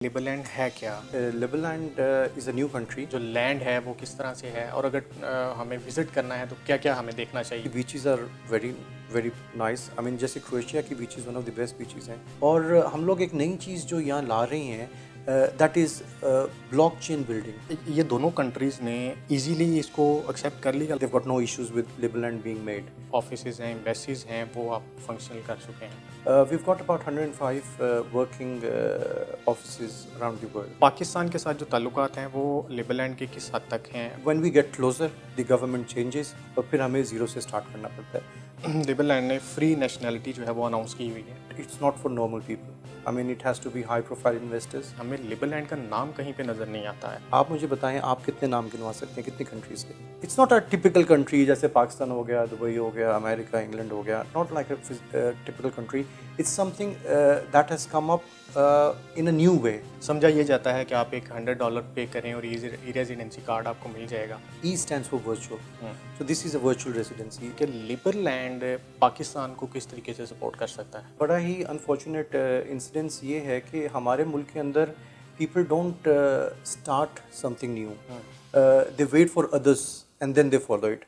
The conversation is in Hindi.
लिबरलैंड है क्या? Liberland is a new country. जो लैंड है वो किस तरह से है और अगर हमें विजिट करना है तो क्या क्या हमें देखना The चाहिए? beaches are very nice. I mean जैसे क्रोएशिया की beaches one of the best beaches हैं और हम लोग एक नई चीज़ जो यहाँ ला रहे हैं दैट इज़ ब्लॉकचेन बिल्डिंग. ये दोनों कंट्रीज़ ने इजीली इसको एक्सेप्ट कर लिया। They've got no issues with Liberland being made. Offices हैं, एम्बेसीज हैं, वो आप फंक्शनल कर चुके हैं। We've got about 105 working offices around the world. Pakistan के साथ जो ताल्लुकात हैं वो लिबरलैंड के किस हद तक हैं? When we get closer, the government changes और फिर हमें ज़ीरो से स्टार्ट करना पड़ता है. लिबरलैंड ने फ्री नेशनैलिटी जो है वो अनाउंस की हुई है। It's not for normal people. I mean it has to be high profile investors. हमें लिबरलैंड का नाम कहीं पे नज़र नहीं आता है। आप मुझे बताएं आप कितने नाम गिनवा सकते हैं कितनी कंट्रीज के. It's not a typical country जैसे पाकिस्तान हो गया, दुबई हो गया, अमेरिका, इंग्लैंड हो गया. Not like a typical country. It's something that has come up in a new way. समझा ये जाता है कि आप एक $100 पे करें और ई रेजिडेंसी कार्ड आपको मिल जाएगा। ई stands for virtual. So this is a virtual residency. कि लिबरलैंड पाकिस्तान को किस तरीके से सपोर्ट कर सकता है? बड़ा ही अनफॉर्चुनेट इंसिडेंस ये है कि हमारे मुल्क के अंदर people don't start something new. They wait for others and then they follow it.